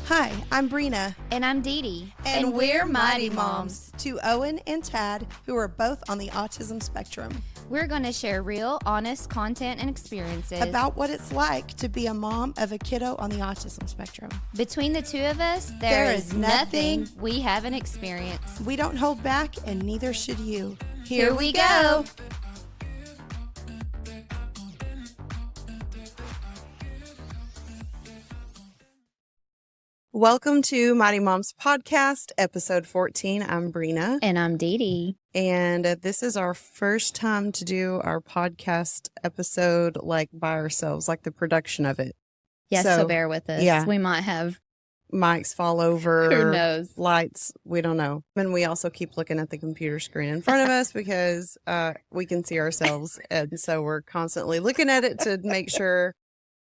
Hi, I'm Brina. And I'm Dee Dee. And we're Mighty Moms, to Owen and Tad, who are both on the autism spectrum. We're going to share real, honest content and experiences about what it's like to be a mom of a kiddo on the autism spectrum. Between the two of us, there is nothing we haven't experienced. We don't hold back, and neither should you. Here we go. Welcome to Mighty Moms Podcast, episode 14. I'm Brina. And I'm Dee Dee. And this is our first time to do our podcast episode like by ourselves, like the production of it. Yes, so bear with us. Yeah. We might have mics fall over. Who knows? Lights. We don't know. And we also keep looking at the computer screen in front of us because we can see ourselves. And so we're constantly looking at it to make sure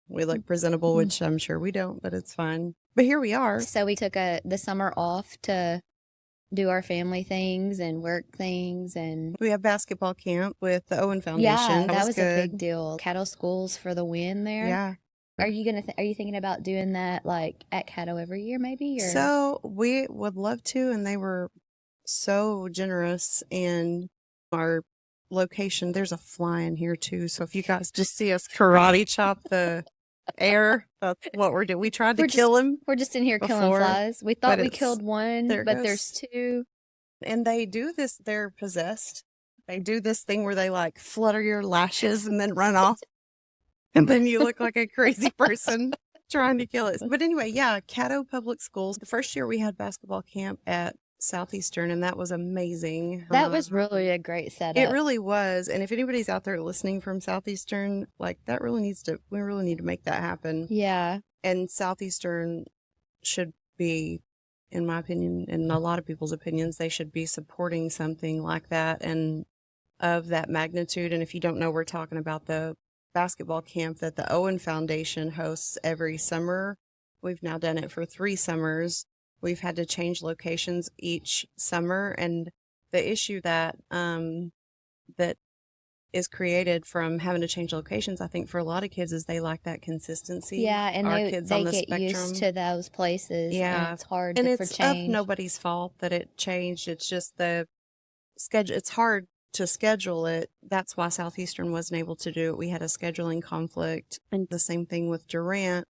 we look presentable, which I'm sure we don't, but it's fine. But here we are. So we took the summer off to do our family things and work things, and we have basketball camp with the Owen Foundation. Yeah, that was good. A big deal. Caddo schools for the win there. Yeah. Are you are you thinking about doing that like at Caddo every year maybe? Or? So we would love to, and they were so generous in our location. There's a fly in here too. So if you guys just see us karate chop the air, that's what we're doing. We tried to kill him. We're just in here killing flies. We thought we killed one, but there's two. And they do this, they're possessed. They do this thing where they like flutter your lashes and then run off. And then you look like a crazy person trying to kill it. But anyway, yeah, Caddo Public Schools. The first year we had basketball camp at Southeastern, and that was amazing. That was really a great setup. It really was. And if anybody's out there listening from Southeastern, like we really need to make that happen. Yeah. And Southeastern should be, in my opinion, and a lot of people's opinions, they should be supporting something like that and of that magnitude. And if you don't know, we're talking about the basketball camp that the Owen Foundation hosts every summer. We've now done it for 3 summers. We've had to change locations each summer, and the issue that that is created from having to change locations, I think, for a lot of kids is they lack that consistency. Yeah, and Our they kids on the get spectrum, used to those places. Yeah, and it's hard and for it's change. of nobody's fault that it changed. It's just the schedule. It's hard to schedule it. That's why Southeastern wasn't able to do it. We had a scheduling conflict, and the same thing with Durant.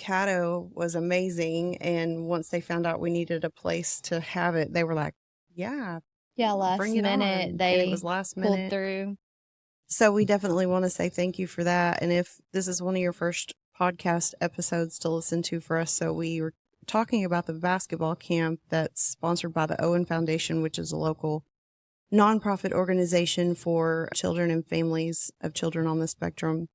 Caddo was amazing, and once they found out we needed a place to have it, they were like, yeah, last minute they it was last minute pulled through. So we definitely want to say thank you for that. And if this is one of your first podcast episodes to listen to for us, so we were talking about the basketball camp that's sponsored by the Owen Foundation, which is a local nonprofit organization for children and families of children on the spectrum.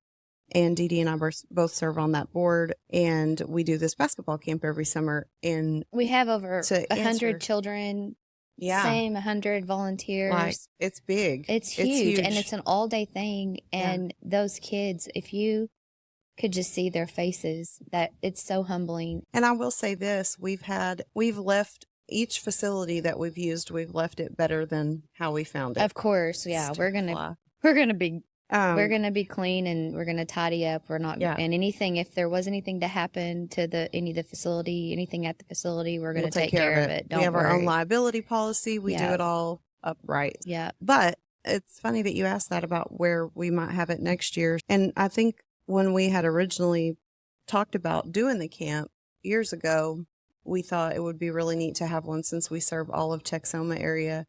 And Dee Dee and I both serve on that board, and we do this basketball camp every summer. And we have over 100 children. Yeah. Same, 100 volunteers. Like, it's big. It's huge. And it's an all-day thing. And those kids, if you could just see their faces, that it's so humbling. And I will say this, we've left each facility that we've used, we've left it better than how we found it. Of course, yeah. We're gonna be clean, and we're gonna tidy up. We're not, and anything, if there was anything to happen to anything at the facility, we're gonna take care of it. Don't we have worry. Our own liability policy. We do it all upright. Yeah. But it's funny that you asked that about where we might have it next year. And I think when we had originally talked about doing the camp years ago, we thought it would be really neat to have one, since we serve all of Texoma area,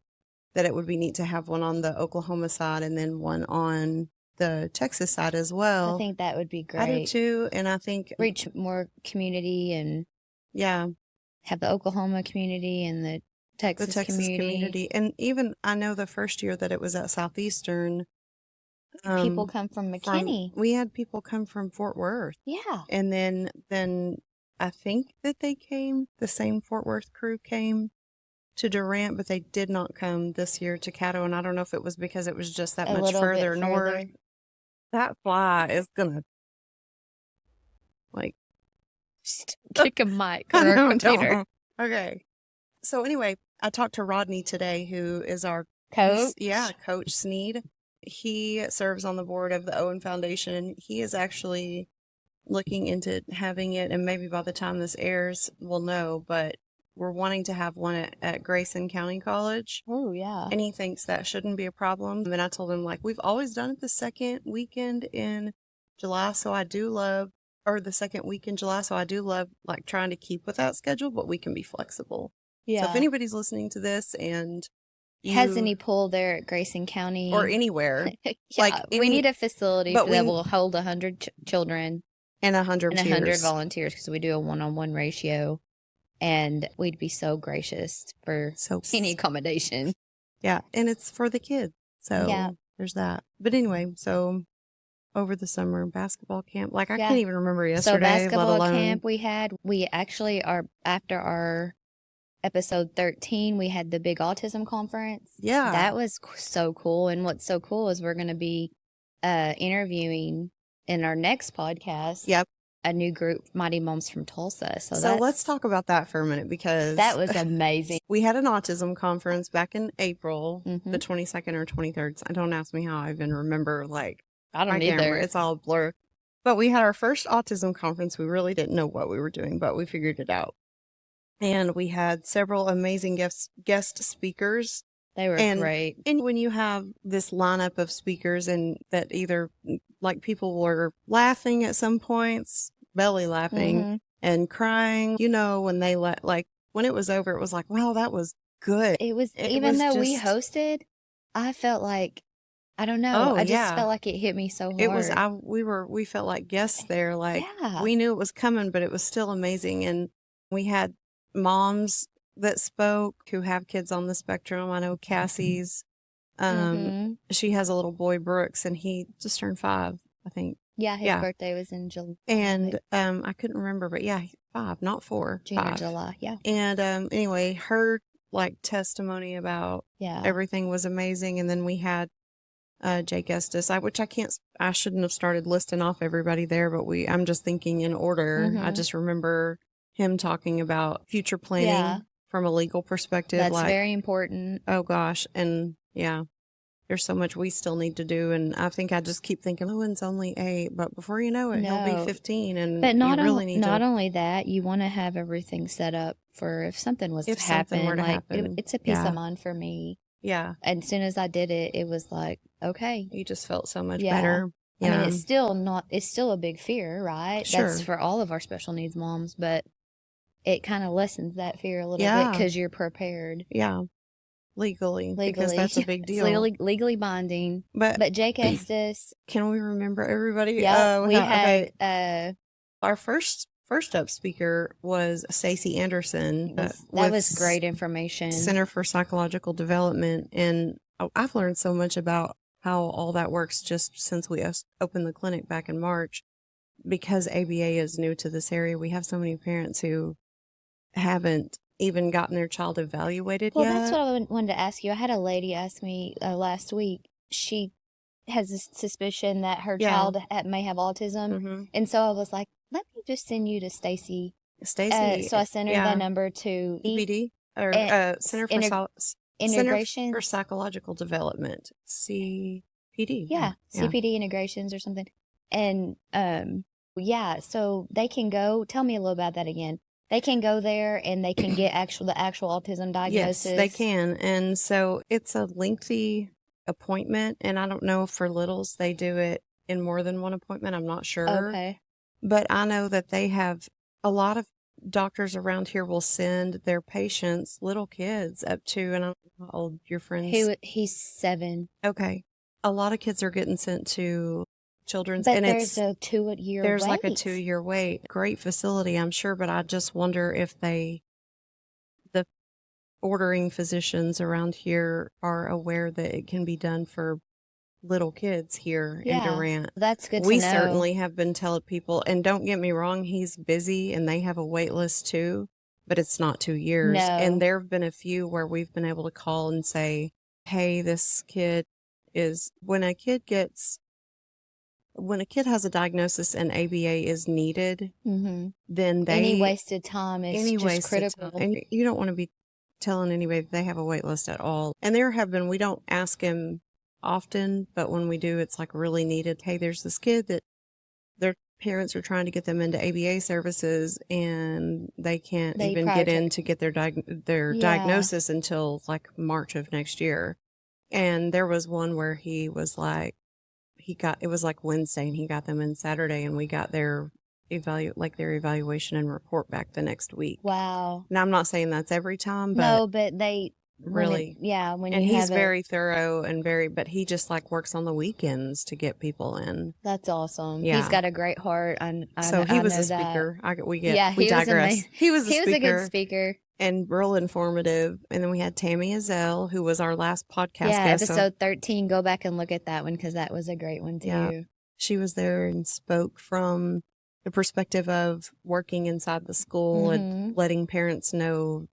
that it would be neat to have one on the Oklahoma side and then one on the Texas side as well. I think that would be great. I do too. And I think reach more community, and have the Oklahoma community and the Texas community. And even I know the first year that it was at Southeastern, people come from McKinney. We had people come from Fort Worth. Yeah. And then I think that the same Fort Worth crew came to Durant, but they did not come this year to Caddo. And I don't know if it was because it was just that much further north. That fly is gonna kick a mic or a computer. Okay. So anyway, I talked to Rodney today, who is our coach. Coach Sneed. He serves on the board of the Owen Foundation, and he is actually looking into having it, and maybe by the time this airs, we'll know, but we're wanting to have one at Grayson County College. Oh, yeah. And he thinks that shouldn't be a problem. And I told him, like, we've always done it the second weekend in July, so I do love, or the second week in July, so I do love, like, trying to keep with that schedule, but we can be flexible. Yeah. So if anybody's listening to this and has any pool there at Grayson County or anywhere, yeah, like we need a facility that will hold 100 children and 100 and 100 volunteers, because we do a one-on-one ratio, and we'd be so gracious for any accommodation. Yeah, and it's for the kids, so yeah, there's that. But anyway, so over the summer basketball camp, like I can't even remember yesterday. So basketball camp we actually are, after our episode 13, we had the big autism conference. Yeah. That was so cool. And what's so cool is we're going to be interviewing in our next podcast. Yep. A new group, Mighty Moms from Tulsa. So let's talk about that for a minute, because that was amazing. We had an autism conference back in April, the 22nd or 23rd. Don't ask me how I even remember, like, I don't either. It's all a blur. But we had our first autism conference. We really didn't know what we were doing, but we figured it out. And we had several amazing guest speakers. They were great. And when you have this lineup of speakers, and that either, like, people were laughing at some points, belly laughing and crying, when they when it was over, it was like, wow, that was good. Even though we hosted, I felt like, I don't know. I just felt like it hit me so hard. It was, we felt like guests there. Like, we knew it was coming, but it was still amazing. And we had moms that spoke who have kids on the spectrum. I know Cassie's, she has a little boy, Brooks, and he just turned 5, I think. Yeah, his birthday was in July. And I couldn't remember, but 5, not 4. June or July, yeah. And anyway, her, like, testimony about everything was amazing. And then we had Jake Estes, I shouldn't have started listing off everybody there, but I'm just thinking in order. I just remember him talking about future planning from a legal perspective. That's very important. Oh gosh. And there's so much we still need to do. And I think I just keep thinking, Owen's only 8, but before you know it, he'll be 15. And but not only that, you want to have everything set up for if something was to happen. It's a peace of mind for me. Yeah. And as soon as I did it, it was like, okay. You just felt so much better. Yeah. I mean, it's still a big fear, right? Sure. That's for all of our special needs moms, but it kind of lessens that fear a little bit because you're prepared. Yeah. Legally, because that's a big deal. It's legally binding. But Jake Estes. Can we remember everybody? Yeah. We had our first up speaker was Stacey Anderson. That was great information. Center for Psychological Development. And I've learned so much about how all that works just since we opened the clinic back in March. Because ABA is new to this area, we have so many parents who haven't even gotten their child evaluated yet. Well, that's what I wanted to ask you. I had a lady ask me last week. She has a suspicion that her child may have autism. And so I was like, let me just send you to Stacey. So I sent her the number to CPD, or Center for Psychological Development, CPD. Yeah, CPD integrations or something. And so they can go. Tell me a little about that again. They can go there and they can get the actual autism diagnosis. Yes, they can. And so it's a lengthy appointment. And I don't know if for littles they do it in more than one appointment. I'm not sure. Okay. But I know that they have a lot of doctors around here will send their patients, little kids, up to, and I don't know how old your friends. He's 7. Okay. A lot of kids are getting sent to children's, but there's a 2-year wait. There's like a 2-year wait. Great facility, I'm sure, but I just wonder if the ordering physicians around here are aware that it can be done for little kids here in Durant. That's good to know. We certainly have been telling people, and don't get me wrong, he's busy and they have a wait list too, but it's not 2 years. No. And there have been a few where we've been able to call and say, hey, this kid is, when a kid has a diagnosis and ABA is needed, then any wasted time is just critical. And you don't want to be telling anybody that they have a wait list at all. And there have been, we don't ask him often, but when we do, it's like really needed. Hey, there's this kid that parents are trying to get them into ABA services, and they can't They even get in to get their diagnosis until like March of next year. And there was one where he was like, it was like Wednesday, and he got them in Saturday, and we got their evaluation and report back the next week. Wow. Now, I'm not saying that's every time, but no, but they really, when and you he's have very thorough and but he just like works on the weekends to get people in. That's awesome. Yeah. He's got a great heart. So he was know a speaker. Yeah, We digress. He was He was a good speaker. And real informative. And then we had Tammy Azell, who was our last podcast Yeah, guest. episode 13. Go back and look at that one because that was a great one too. Yeah. She was there and spoke from the perspective of working inside the school and letting parents know,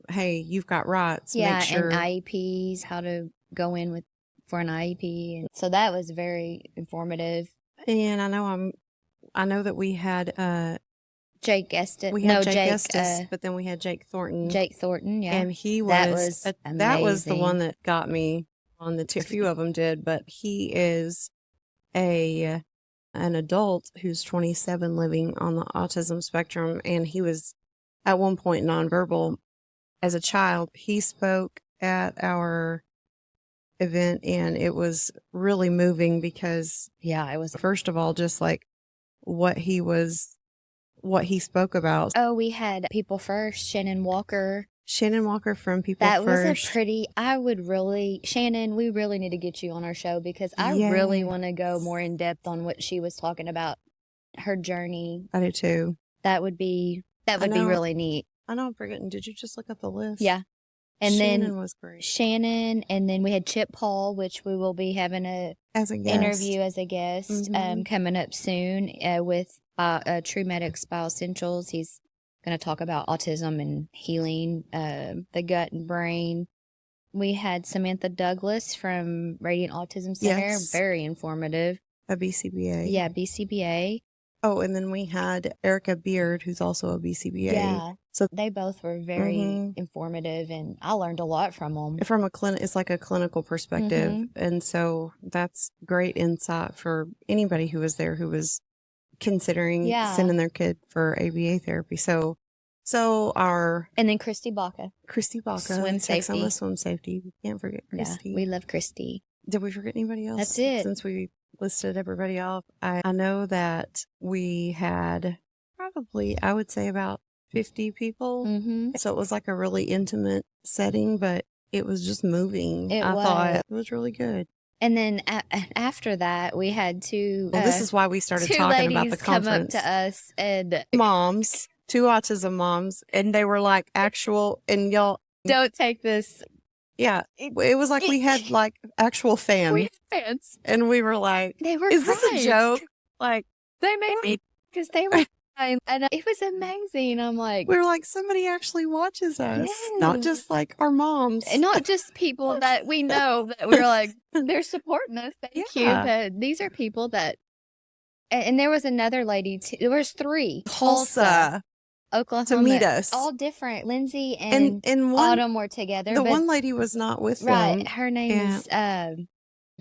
hey, you've got rights. Yeah, make sure. And IEPs, how to go in for an IEP. And so that was very informative. And I know that we had Jake Estes. Jake Estes, but then we had Jake Thornton. Jake Thornton, yeah. And he was that was the one that got me on the two. A few of them did, but he is an adult who's 27 living on the autism spectrum, and he was at one point nonverbal as a child. He spoke at our event, and it was really moving because it was first of all just like what he spoke about. Oh, we had People First, Shannon Walker from People First. That was Shannon, we really need to get you on our show because I really want to go more in depth on what she was talking about, her journey. I do too. That would be really neat. I know I'm forgetting. Did you just look up the list? Yeah. And Shannon was great. Shannon, and then we had Chip Paul, which we will be having interview as a guest coming up soon with True Medics Bioessentials. He's going to talk about autism and healing the gut and brain. We had Samantha Douglas from Radiant Autism Center. Yes. Very informative. A BCBA. Yeah, BCBA. Oh, and then we had Erica Beard, who's also a BCBA. Yeah. So they both were very informative, and I learned a lot from them. From it's like a clinical perspective. And so that's great insight for anybody who was there who was considering sending their kid for ABA therapy. And then Christy Baca, swim safety. Swim safety. We can't forget Christy. Yeah, we love Christy. Did we forget anybody else? That's it. Since we listed everybody off, I know that we had probably, I would say, about 50 people. So it was like a really intimate setting, but it was just moving. I thought it was really good. And then after that, we had two. This is why we started talking about the conference. Come up to us and moms, two autism moms, and they were like actual. And y'all don't take this. Yeah, it was like we had like actual fans. We had fans, and we were like, "They were. Is this a joke?" Like they made me because they were. And it was amazing. I'm like, we were like, somebody actually watches us, not just like our moms, and not just people that we know. That we're like, they're supporting us. Thank you. But these are people that, and there was another lady too. There was three, Tulsa, Oklahoma, to meet us, all different. Lindsay and Autumn were together. The one lady was not with them. Right, her name is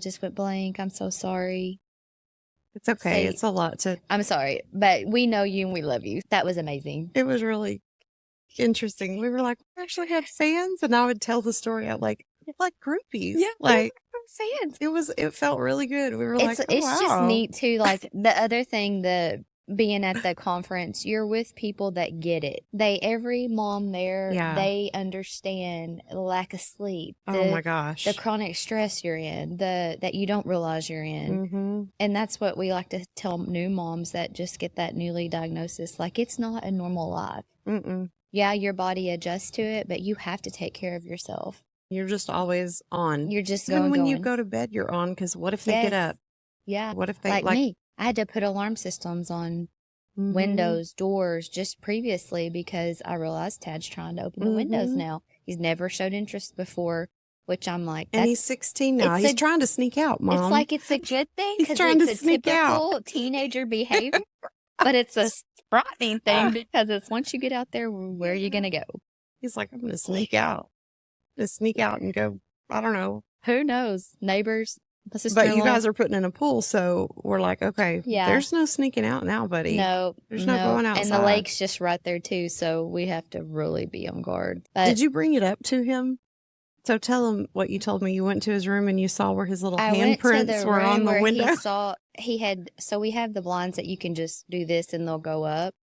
just went blank. I'm so sorry. It's okay. It's a lot to. I'm sorry, but we know you and we love you. That was amazing. It was really interesting. We were like, we actually had fans, and I would tell the story out like groupies. Yeah, like fans. It felt really good. We were like, it's just neat too. Like the other thing, being at the conference, you're with people that get it. Every mom there, they understand the lack of sleep. Oh my gosh. The chronic stress you're in, that you don't realize you're in. And that's what we like to tell new moms that just get that newly diagnosis. Like, it's not a normal life. Yeah, your body adjusts to it, but you have to take care of yourself. You're just always on. You're just Even when you go to bed, you're on, because what if they get up? Yeah. What if they like me? I had to put alarm systems on windows, doors just previously because I realized Tad's trying to open the windows now. He's never showed interest before, which I'm like, and he's 16 now. He's trying to sneak out, Mom. It's like it's a good thing because it's a typical teenager behavior, but it's a frightening thing because it's once you get out there, where are you going to go? He's like, I'm going to sneak out. Just sneak out and go, I don't know. Who knows? Neighbors. But you guys are putting in a pool, so we're like, okay, there's no sneaking out now, buddy. No, there's no going outside. And the lake's just right there too, so we have to really be on guard. But did you bring it up to him? So tell him what you told me. You went to his room and you saw where his little handprints were on the window. We have the blinds that you can just do this and they'll go up.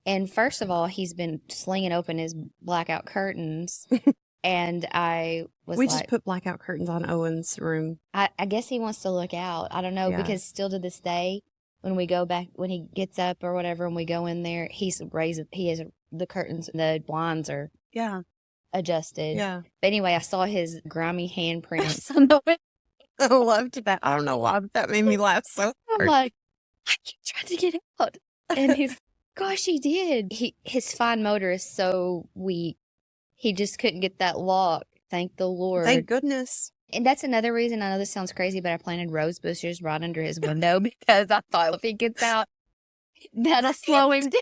And first of all, he's been slinging open his blackout curtains. And we just put blackout curtains on Owen's room. I guess he wants to look out. I don't know, because still to this day, when we go back, when he gets up or whatever, and we go in there, he has the curtains, the blinds are adjusted. Yeah. But anyway, I saw his grimy handprints on the window. I loved that. I don't know why, but that made me laugh so hard. I'm like, I keep trying to get out. And he's, gosh, he did. His fine motor is so weak. He just couldn't get that lock. Thank the Lord. Thank goodness. And that's another reason, I know this sounds crazy, but I planted rose bushes right under his window because I thought if he gets out, that'll slow him down.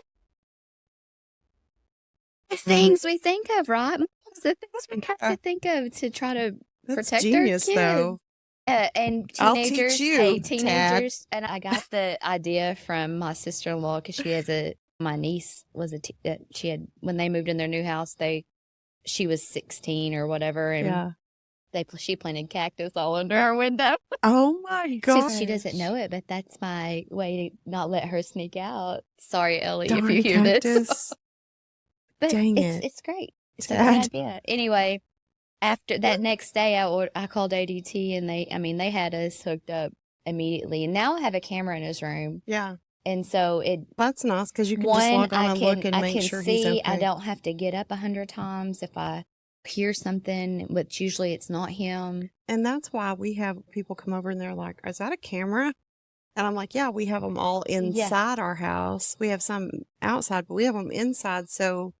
The things we think of, right? The things we have to think of to try to protect genius, our kids. Though. And teenagers, teenagers. And I got the idea from my sister-in-law because my niece was she had, when they moved in their new house, she was 16 or whatever, and she planted cactus all under our window. Oh my God! She doesn't know it, but that's my way to not let her sneak out. Sorry, Ellie, Darn if you hear cactus. this. But Dang it! It's great. It's a good idea. Anyway, after that next day, I called ADT, and they had us hooked up immediately. And now I have a camera in his room. Yeah. And so that's nice because you can just log on and look and make sure he's okay. I don't have to get up 100 times if I hear something, which usually it's not him. And that's why we have people come over and they're like, "Is that a camera?" And I'm like, "Yeah, we have them all inside our house. We have some outside, but we have them inside. So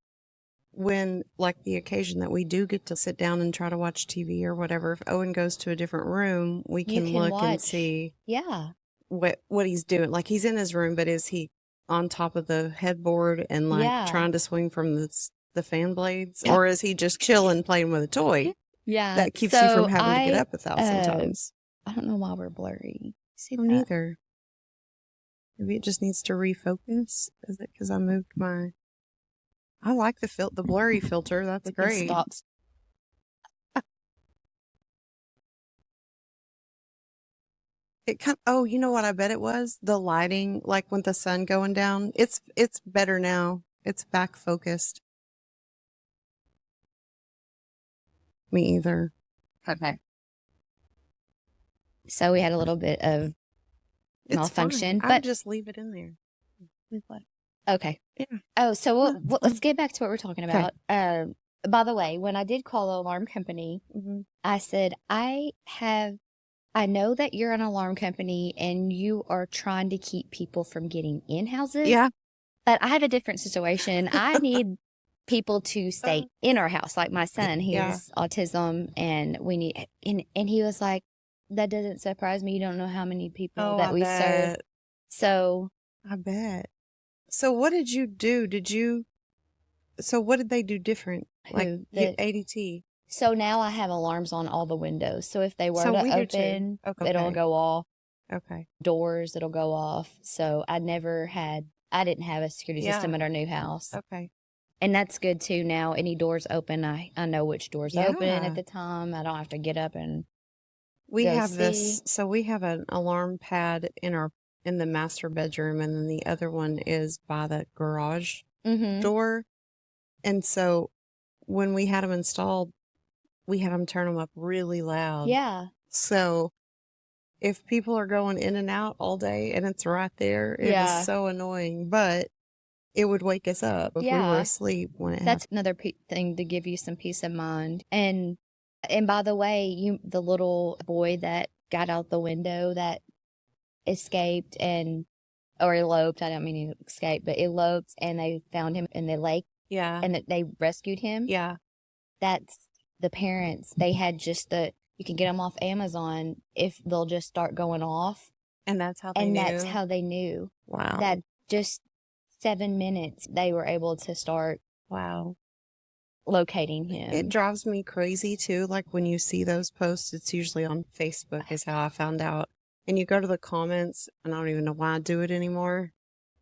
when, like, the occasion that we do get to sit down and try to watch TV or whatever, if Owen goes to a different room, we can look and see." Yeah. What he's doing. Like, he's in his room, but is he on top of the headboard and trying to swing from the fan blades, or is he just chilling playing with a toy? Yeah, that keeps you from having to get up 1,000 times. I don't know why we're blurry. See, neither. Maybe it just needs to refocus. Is it because I moved my? I like the blurry filter. That's great. Stop. You know what I bet it was? The lighting, like with the sun going down. It's better now. It's back focused. Me either. Okay. So we had a little bit of malfunction, but I'd just leave it in there. Okay. Yeah. Oh, so let's get back to what we're talking about. Okay. By the way, when I did call the alarm company, I said, I know that you're an alarm company and you are trying to keep people from getting in houses. Yeah. But I have a different situation. I need people to stay in our house. Like my son, he has autism, and we need, and he was like, that doesn't surprise me. You don't know how many people that we serve. So I bet. So what did you do? So what did they do different? Like ADT? So now I have alarms on all the windows. So if they were to open, it'll go off. Okay. Doors, it'll go off. So I didn't have a security system at our new house. Okay. And that's good too. Now any doors open, I know which doors open at the time. I don't have to get up and we have this. So we have an alarm pad in the master bedroom, and then the other one is by the garage door. And so when we had them installed, we had them turn them up really loud. Yeah. So if people are going in and out all day and it's right there, it was so annoying, but it would wake us up if we were asleep when it That's another thing to give you some peace of mind. And by the way, the little boy that got out the window that escaped or eloped, I don't mean he escaped, but eloped, and they found him in the lake. Yeah. And they rescued him. Yeah. That's the parents. They had just you can get them off Amazon if they'll just start going off. And that's how they knew. And that's how they knew. Wow. That just 7 minutes they were able to start. Wow. locating him. It drives me crazy too. Like when you see those posts, it's usually on Facebook is how I found out. And you go to the comments, and I don't even know why I do it anymore.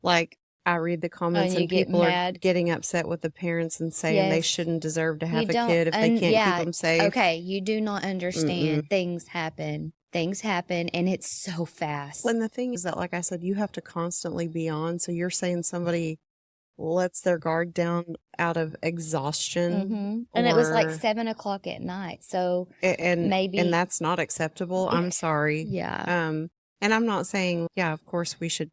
Like I read the comments and people are getting upset with the parents and saying they shouldn't deserve to have a kid if they can't keep them safe. Okay, you do not understand. Things happen. Things happen, and it's so fast. And the thing is that, like I said, you have to constantly be on. So you're saying somebody lets their guard down out of exhaustion. And it was like 7 o'clock at night. So and that's not acceptable. I'm sorry. Yeah. And I'm not saying, yeah, of course we should,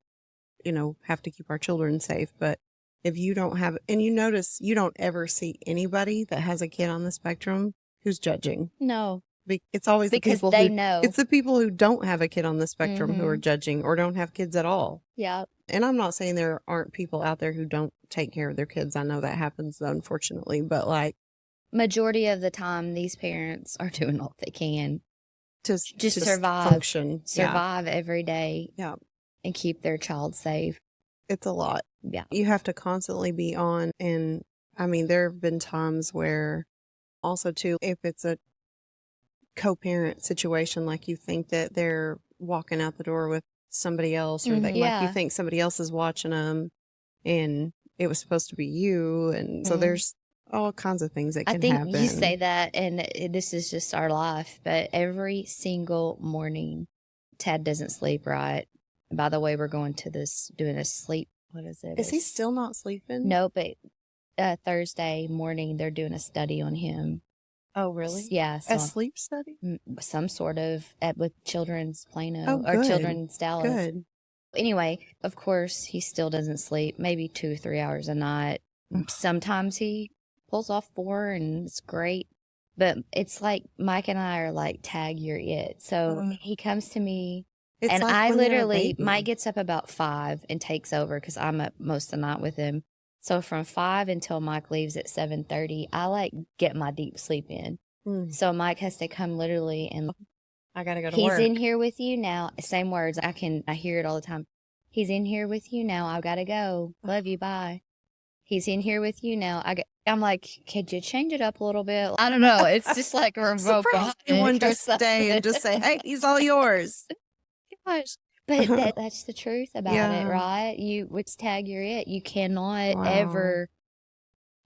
have to keep our children safe. But if you don't have, and you notice you don't ever see anybody that has a kid on the spectrum who's judging. No. It's always because the people they know. It's the people who don't have a kid on the spectrum who are judging or don't have kids at all. Yeah. And I'm not saying there aren't people out there who don't take care of their kids. I know that happens, unfortunately, but like majority of the time, these parents are doing all they can to just survive, function, every day, and keep their child safe. It's a lot. Yeah, you have to constantly be on, and I mean, there have been times where, also too, if it's a co-parent situation, like you think that they're walking out the door with somebody else, or like you think somebody else is watching them, and it was supposed to be you, and so there's all kinds of things that can happen. I think you say that, and this is just our life, but every single morning, Tad doesn't sleep right. By the way, we're going to doing a sleep. What is it? Is he still not sleeping? No, but Thursday morning, they're doing a study on him. Oh, really? Yeah. So a sleep study? Some sort of with Children's Plano or Children's Dallas. Good. Anyway, of course, he still doesn't sleep, maybe 2 or 3 hours a night. Sometimes he pulls off 4 and it's great. But it's like Mike and I are like, Tag, you're it. So he comes to me and like I literally, Mike gets up about 5 and takes over because I'm up most of the night with him. So from 5 until Mike leaves at 7:30, I like get my deep sleep in. So Mike has to come literally and I gotta go to work. He's in here with you now. Same words. I hear it all the time. He's in here with you now. I've got to go. Love you. Bye. He's in here with you now. I'm like, could you change it up a little bit? I don't know. It's just like a remote. You want to stay and just say, hey, he's all yours. Gosh. But that's the truth about it, right? It's Tag, you're it. You cannot ever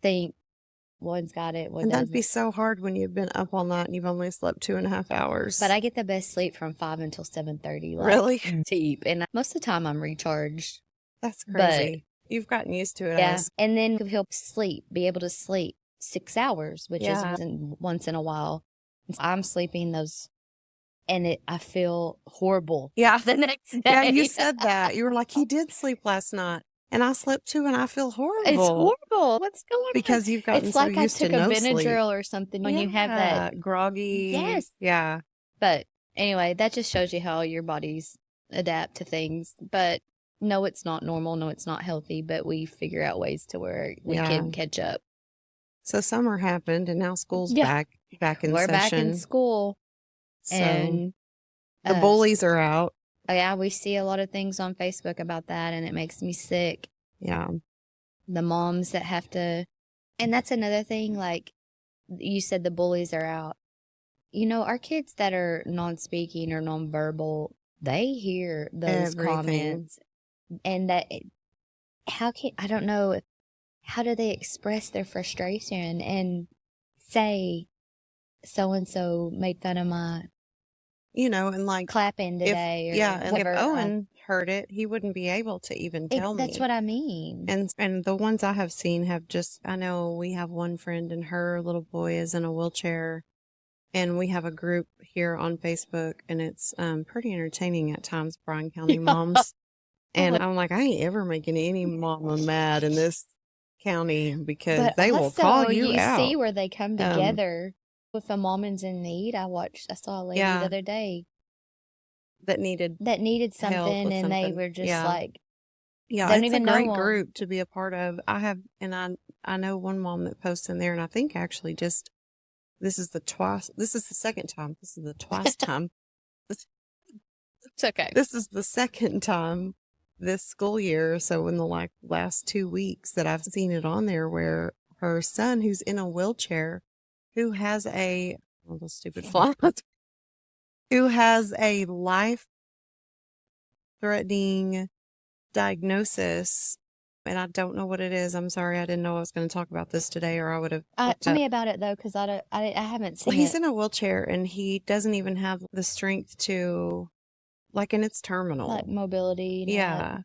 think one's got it, one and doesn't. That'd be so hard when you've been up all night and you've only slept 2.5 hours. But I get the best sleep from 5 until 7:30. Like, really? Deep. And most of the time I'm recharged. That's crazy. But you've gotten used to it. Yeah. And then he'll be able to sleep 6 hours, which is once in a while. I'm sleeping those. And I feel horrible. Yeah. The next day. Yeah, you said that. You were like, he did sleep last night. And I slept too, and I feel horrible. It's horrible. What's going on? Because you've gotten so used to no sleep. It's like I took a Benadryl or something when you have that. Groggy. Yes. Yeah. But anyway, that just shows you how your bodies adapt to things. But no, it's not normal. No, it's not healthy. But we figure out ways to where we can catch up. So summer happened, and now school's back in session. We're back in school. So and the bullies are out. Yeah, we see a lot of things on Facebook about that, and it makes me sick. Yeah. The moms that have to, and that's another thing, like you said, the bullies are out. Our kids that are non-speaking or non-verbal, they hear those comments. And I don't know, how do they express their frustration and say, so-and-so made fun of my and like clapping today. And if Owen heard it, he wouldn't be able to even tell me. That's what I mean. And the ones I have seen have I know we have one friend and her little boy is in a wheelchair, and we have a group here on Facebook, and it's pretty entertaining at times, Bryan County moms. And I'm like, I ain't ever making any mama mad in this county because they will call you out. You see where they come together. If a mom is in need, I saw a lady the other day that needed something, and they were just like, it's a great group to be a part of. I know one mom that posts in there, and I think actually this is the second time. This is the twice time. It's okay. This is the second time this school year. So in the last 2 weeks that I've seen it on there where her son, who's in a wheelchair, who has a, oh, the stupid fly, who has a life-threatening diagnosis, and I don't know what it is. I'm sorry, I didn't know I was going to talk about this today, or I would have. Tell me about it though, because I haven't seen He's it. in a wheelchair, and he doesn't even have the strength to, like, and it's terminal, like mobility. Yeah.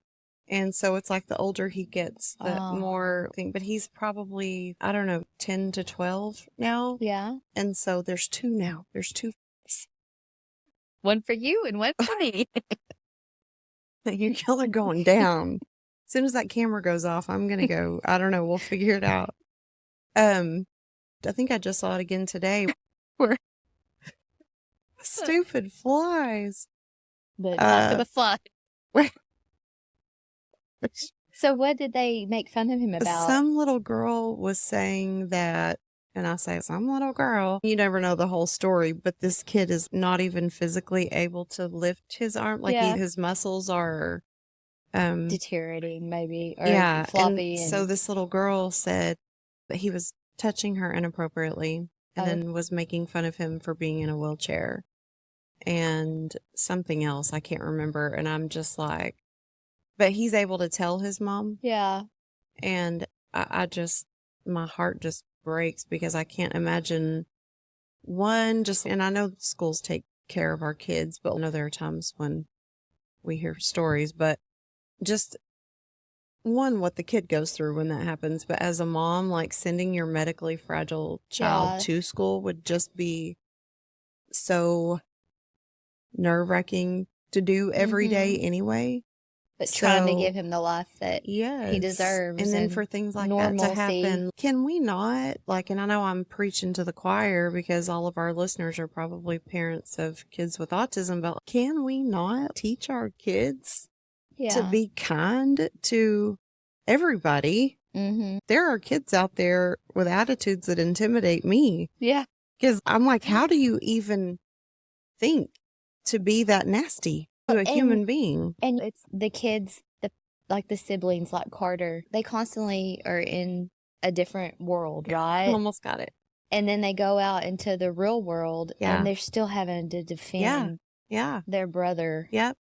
And so it's like the older he gets, the more thing. But he's probably, I don't know, 10 to 12 now. Yeah. And so there's two now. There's two. One for you and one for me. You y'all are going down. As soon as that camera goes off, I'm going to go. I don't know. We'll figure it out. I think I just saw it again today. Where stupid flies. But talk to the fly. So what did they make fun of him about? Some little girl was saying that, and I say some little girl, you never know the whole story, but this kid is not even physically able to lift his arm. Like his muscles are deteriorating maybe, or floppy. And so this little girl said that he was touching her inappropriately and then was making fun of him for being in a wheelchair and something else. I can't remember. And I'm just like, but he's able to tell his mom. Yeah. And I just, my heart just breaks because I can't imagine and I know schools take care of our kids, but I know there are times when we hear stories, but just what the kid goes through when that happens. But as a mom, like sending your medically fragile child to school would just be so nerve-wracking to do every day anyway. But trying to give him the life that he deserves. And then for things like that to happen, can we not, like, and I know I'm preaching to the choir because all of our listeners are probably parents of kids with autism, but can we not teach our kids to be kind to everybody? Mm-hmm. There are kids out there with attitudes that intimidate me. Yeah. Because I'm like, how do you even think to be that nasty to a human being? And it's the kids, like the siblings, like Carter, they constantly are in a different world, right? Almost got it. And then they go out into the real world and they're still having to defend their brother. Yep.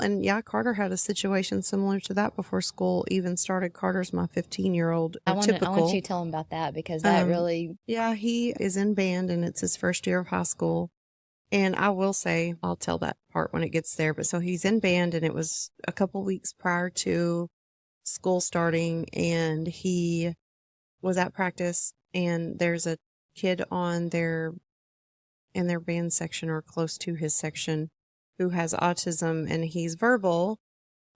And Carter had a situation similar to that before school even started. Carter's my 15-year-old. I want you to tell him about that because that really. Yeah, he is in band and it's his first year of high school. And I will say, I'll tell that part when it gets there. But so he's in band and it was a couple weeks prior to school starting and he was at practice and there's a kid in their band section or close to his section who has autism and he's verbal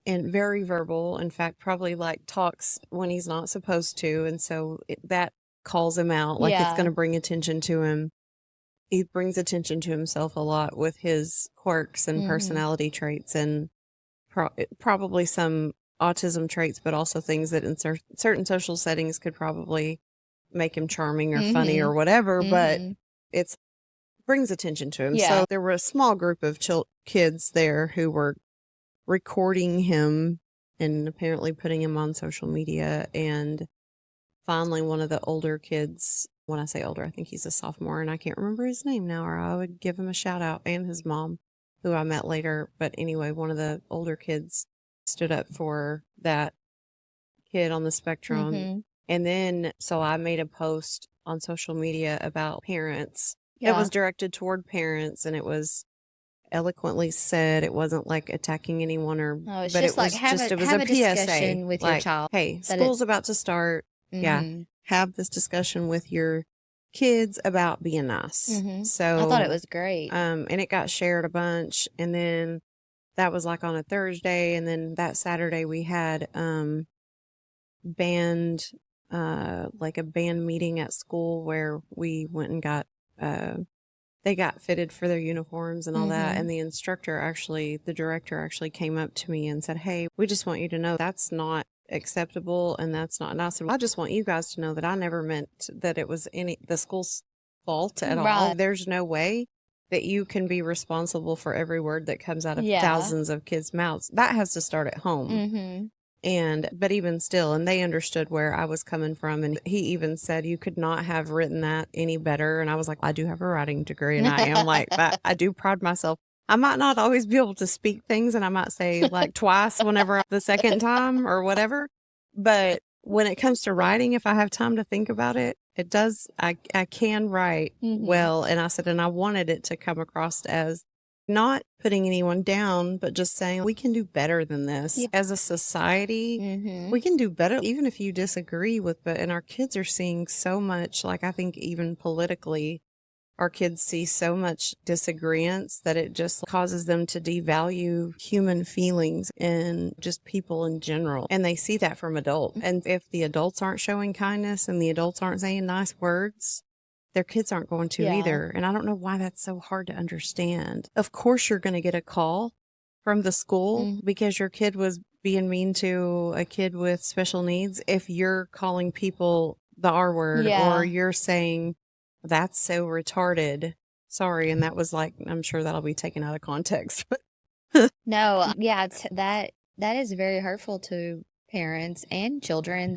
and very verbal. In fact, probably like talks when he's not supposed to. And so that calls him out. Like it's going to bring attention to him. He brings attention to himself a lot with his quirks and personality traits and probably some autism traits, but also things that in certain social settings could probably make him charming or funny or whatever, but it's brings attention to him. So there were a small group of kids there who were recording him and apparently putting him on social media. And finally, one of the older kids, when I say older, I think he's a sophomore and I can't remember his name now, or I would give him a shout out, and his mom, who I met later. But anyway, one of the older kids stood up for that kid on the spectrum. And then, so I made a post on social media about parents. It was directed toward parents and it was eloquently said. It wasn't like attacking anyone but just it was have it was a discussion PSA with your child. Hey, school's about to start. Have this discussion with your kids about being nice. So I thought it was great. And it got shared a bunch. And then that was like on a Thursday. And then that Saturday we had band like a band meeting at school where we went and got they got fitted for their uniforms and all that. And the director actually came up to me and said, hey, we just want you to know that's not acceptable. And that's not, and I said, well, I just want you guys to know that I never meant that it was the school's fault at all. There's no way that you can be responsible for every word that comes out of thousands of kids' mouths. That has to start at home. But even still, and they understood where I was coming from. And he even said, you could not have written that any better. And I was like, I do have a writing degree and I am like that. I do pride myself. I might not always be able to speak things and I might say like twice whenever the second time or whatever. But when it comes to writing, if I have time to think about it, it does, I can write well. And I said, and I wanted it to come across as not putting anyone down, but just saying we can do better than this as a society. We can do better, even if you disagree with it. And our kids are seeing so much, like I think even politically, our kids see so much disagreements that it just causes them to devalue human feelings and just people in general. And they see that from adults. And if the adults aren't showing kindness and the adults aren't saying nice words, their kids aren't going to either. And I don't know why that's so hard to understand. Of course, you're going to get a call from the school because your kid was being mean to a kid with special needs. If you're calling people the R word or you're saying, that's so retarded. Sorry. And that was like, I'm sure that'll be taken out of context. No, that is very hurtful to parents and children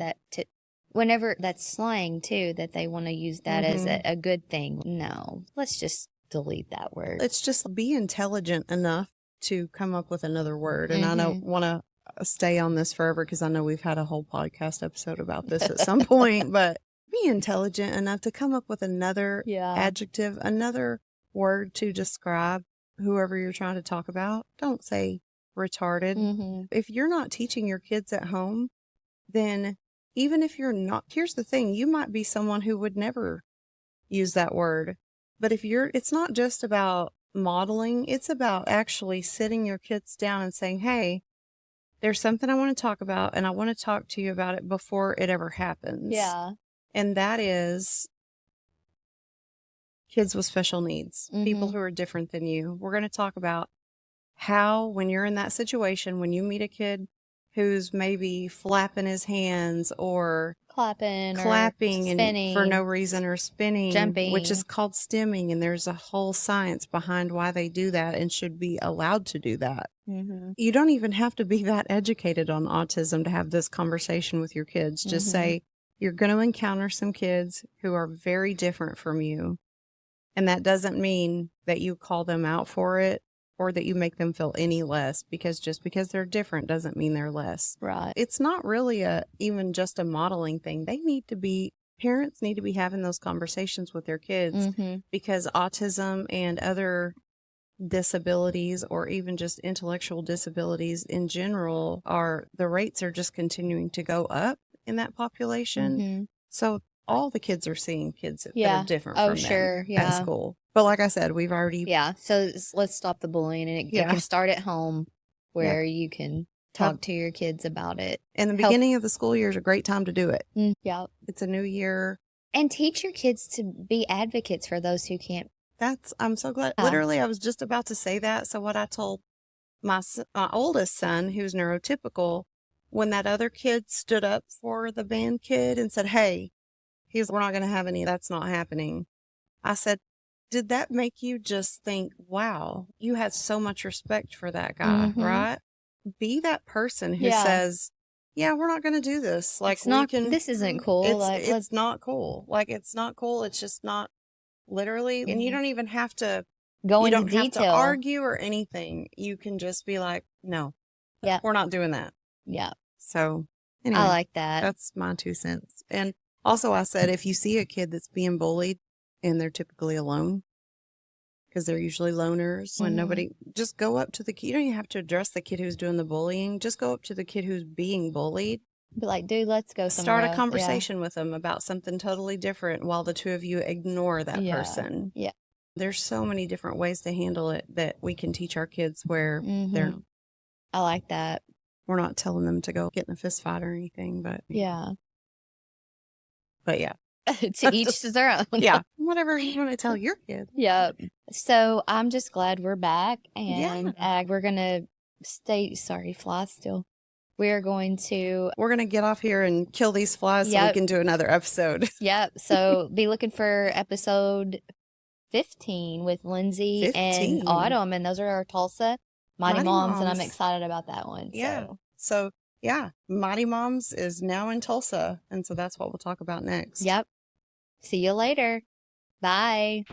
whenever that's slang too, that they want to use that as a good thing. No, let's just delete that word. Let's just be intelligent enough to come up with another word. And I don't want to stay on this forever because I know we've had a whole podcast episode about this at some point, but be intelligent enough to come up with another adjective, another word to describe whoever you're trying to talk about. Don't say retarded. If you're not teaching your kids at home, then even if you're not, here's the thing, you might be someone who would never use that word. But it's not just about modeling, it's about actually sitting your kids down and saying, hey, there's something I want to talk about and I want to talk to you about it before it ever happens. Yeah. And that is kids with special needs, people who are different than you. We're going to talk about how, when you're in that situation, when you meet a kid who's maybe flapping his hands or clapping and spinning, for no reason, or spinning, jumping, which is called stimming. And there's a whole science behind why they do that and should be allowed to do that. You don't even have to be that educated on autism to have this conversation with your kids. Just say, you're going to encounter some kids who are very different from you. And that doesn't mean that you call them out for it or that you make them feel any less, because just because they're different doesn't mean they're less. Right. It's not really even just a modeling thing. Parents need to be having those conversations with their kids because autism and other disabilities, or even just intellectual disabilities in general, the rates are just continuing to go up in that population. So all the kids are seeing kids that are different from them at school. But like I said, we've already... So let's stop the bullying. And it can start at home where you can talk to your kids about it. And the beginning of the school year is a great time to do it. It's a new year. And teach your kids to be advocates for those who can't. I'm so glad. Literally, I was just about to say that. So what I told my oldest son, who's neurotypical, when that other kid stood up for the band kid and said, hey, we're not going to have any, that's not happening. I said, did that make you just think, wow, you had so much respect for that guy, right? Be that person who says, yeah, we're not going to do this. Like, this isn't cool. It's not cool. Like, it's not cool. It's just not literally. And you don't even have to go into detail. You don't have to argue or anything. You can just be like, no, we're not doing that. Yeah. So anyway, I like that. That's my 2 cents. And also I said, if you see a kid that's being bullied and they're typically alone, because they're usually loners, when nobody, just go up to the kid. You don't even have to address the kid who's doing the bullying. Just go up to the kid who's being bullied. Be like, dude, let's go somewhere. Start a conversation with them about something totally different while the two of you ignore that person. Yeah. There's so many different ways to handle it that we can teach our kids where I like that. We're not telling them to go get in a fist fight or anything, but yeah. To each their own. Yeah. Whatever you want to tell your kid. Yeah. So I'm just glad we're back, and we're going to sorry, flies still. We're going to get off here and kill these flies so we can do another episode. So be looking for episode 15 with Lindsay and Autumn. And those are our Tulsa Mighty Moms. And I'm excited about that one. Yeah. So Yeah, Mighty Moms is now in Tulsa, and so that's what we'll talk about next. Yep. See you later. Bye.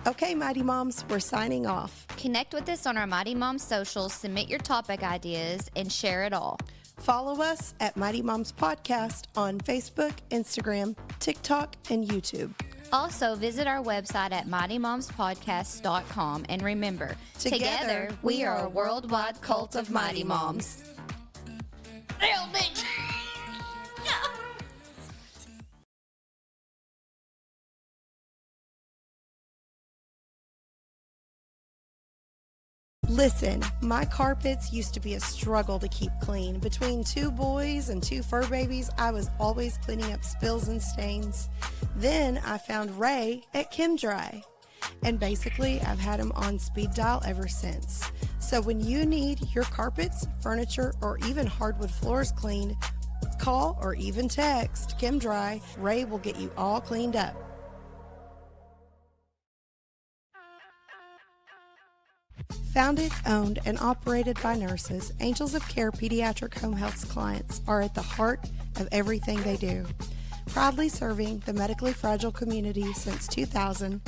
Okay, Mighty Moms, we're signing off. Connect with us on our Mighty Moms socials, submit your topic ideas, and share it all. Follow us at Mighty Moms Podcast on Facebook, Instagram, TikTok, and YouTube. Also, visit our website at MightyMomsPodcast.com. And remember, together we are a worldwide cult of Mighty Moms. Listen, my carpets used to be a struggle to keep clean. Between 2 boys and 2 fur babies, I was always cleaning up spills and stains. Then I found Ray at ChemDry, and basically I've had him on speed dial ever since. So when you need your carpets, furniture, or even hardwood floors cleaned, call or even text ChemDry. Ray will get you all cleaned up. Founded, owned, and operated by nurses, Angels of Care Pediatric Home Health's clients are at the heart of everything they do. Proudly serving the medically fragile community since 2000,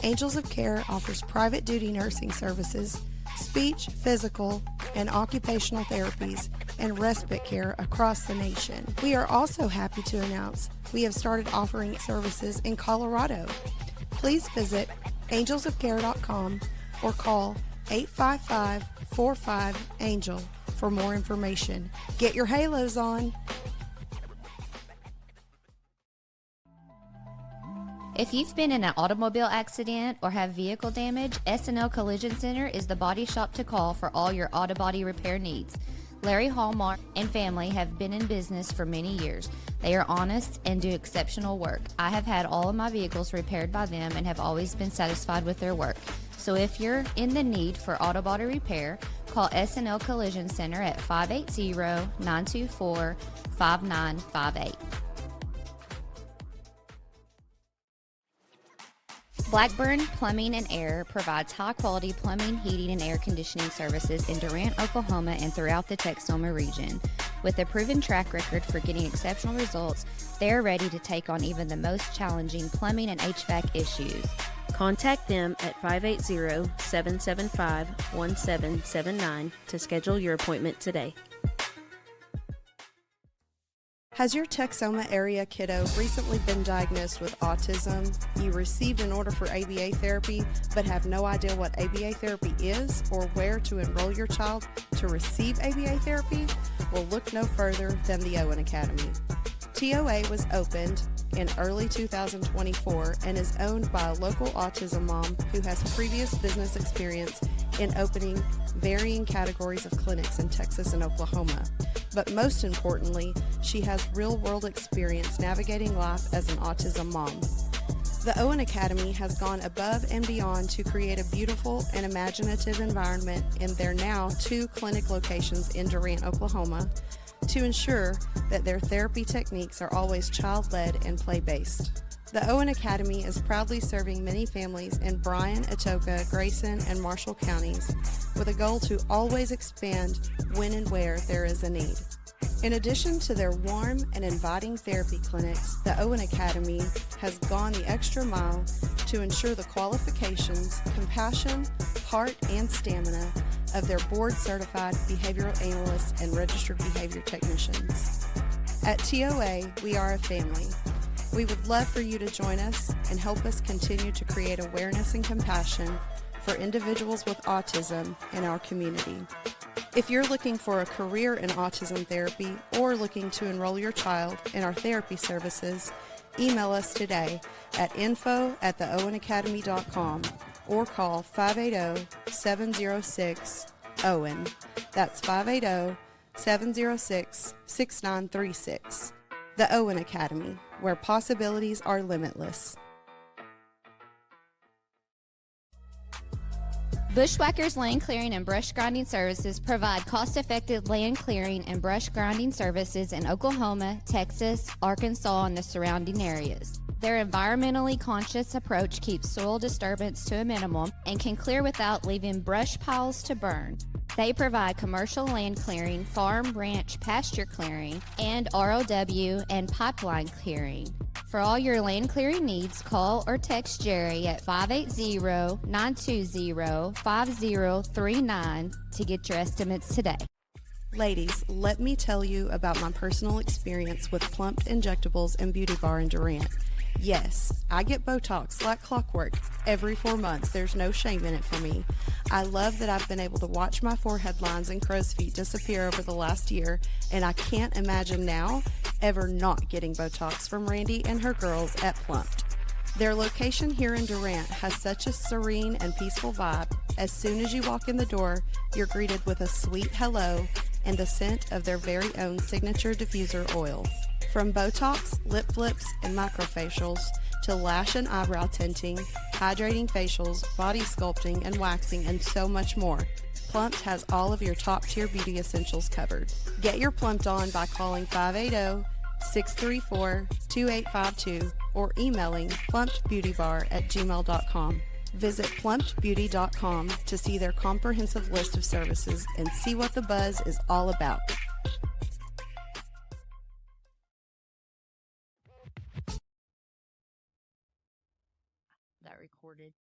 Angels of Care offers private duty nursing services, speech, physical, and occupational therapies, and respite care across the nation. We are also happy to announce we have started offering services in Colorado. Please visit angelsofcare.com or call 855-45-ANGEL for more information. Get your halos on. If you've been in an automobile accident or have vehicle damage, S&L Collision Center is the body shop to call for all your auto body repair needs. Larry Hallmark and family have been in business for many years. They are honest and do exceptional work. I have had all of my vehicles repaired by them and have always been satisfied with their work. So if you're in the need for auto body repair, call S&L Collision Center at 580-924-5958. Blackburn Plumbing and Air provides high-quality plumbing, heating, and air conditioning services in Durant, Oklahoma, and throughout the Texoma region. With a proven track record for getting exceptional results, they are ready to take on even the most challenging plumbing and HVAC issues. Contact them at 580-775-1779 to schedule your appointment today. Has your Texoma area kiddo recently been diagnosed with autism? You received an order for ABA therapy but have no idea what ABA therapy is or where to enroll your child to receive ABA therapy? Well, look no further than the Owen Academy. TOA was opened in early 2024 and is owned by a local autism mom who has previous business experience in opening varying categories of clinics in Texas and Oklahoma. But most importantly, she has real-world experience navigating life as an autism mom. The Owen Academy has gone above and beyond to create a beautiful and imaginative environment in their now 2 clinic locations in Durant, Oklahoma, to ensure that their therapy techniques are always child-led and play-based. The Owen Academy is proudly serving many families in Bryan, Atoka, Grayson, and Marshall counties with a goal to always expand when and where there is a need. In addition to their warm and inviting therapy clinics, the Owen Academy has gone the extra mile to ensure the qualifications, compassion, heart, and stamina of their board-certified behavioral analysts and registered behavior technicians. At TOA, we are a family. We would love for you to join us and help us continue to create awareness and compassion for individuals with autism in our community. If you're looking for a career in autism therapy or looking to enroll your child in our therapy services, email us today at info@theowenacademy.com or call 580-706-OWEN. That's 580-706-6936. The Owen Academy, where possibilities are limitless. Bushwhackers Land Clearing and Brush Grinding Services provide cost-effective land clearing and brush grinding services in Oklahoma, Texas, Arkansas, and the surrounding areas. Their environmentally conscious approach keeps soil disturbance to a minimum and can clear without leaving brush piles to burn. They provide commercial land clearing, farm, ranch, pasture clearing, and ROW and pipeline clearing. For all your land clearing needs, call or text Jerry at 580-920-5039 to get your estimates today. Ladies, let me tell you about my personal experience with Plumped Injectables and Beauty Bar in Durant. Yes, I get Botox like clockwork every 4 months. There's no shame in it for me. I love that I've been able to watch my forehead lines and crow's feet disappear over the last year, and I can't imagine now ever not getting Botox from Randy and her girls at Plumped. Their location here in Durant has such a serene and peaceful vibe. As soon as you walk in the door, you're greeted with a sweet hello and the scent of their very own signature diffuser oil. From Botox, lip flips, and microfacials to lash and eyebrow tinting, hydrating facials, body sculpting and waxing, and so much more, Plumped has all of your top-tier beauty essentials covered. Get your Plumped on by calling 580-634-2852 or emailing plumpedbeautybar@gmail.com. Visit plumpedbeauty.com to see their comprehensive list of services and see what the buzz is all about. That recorded.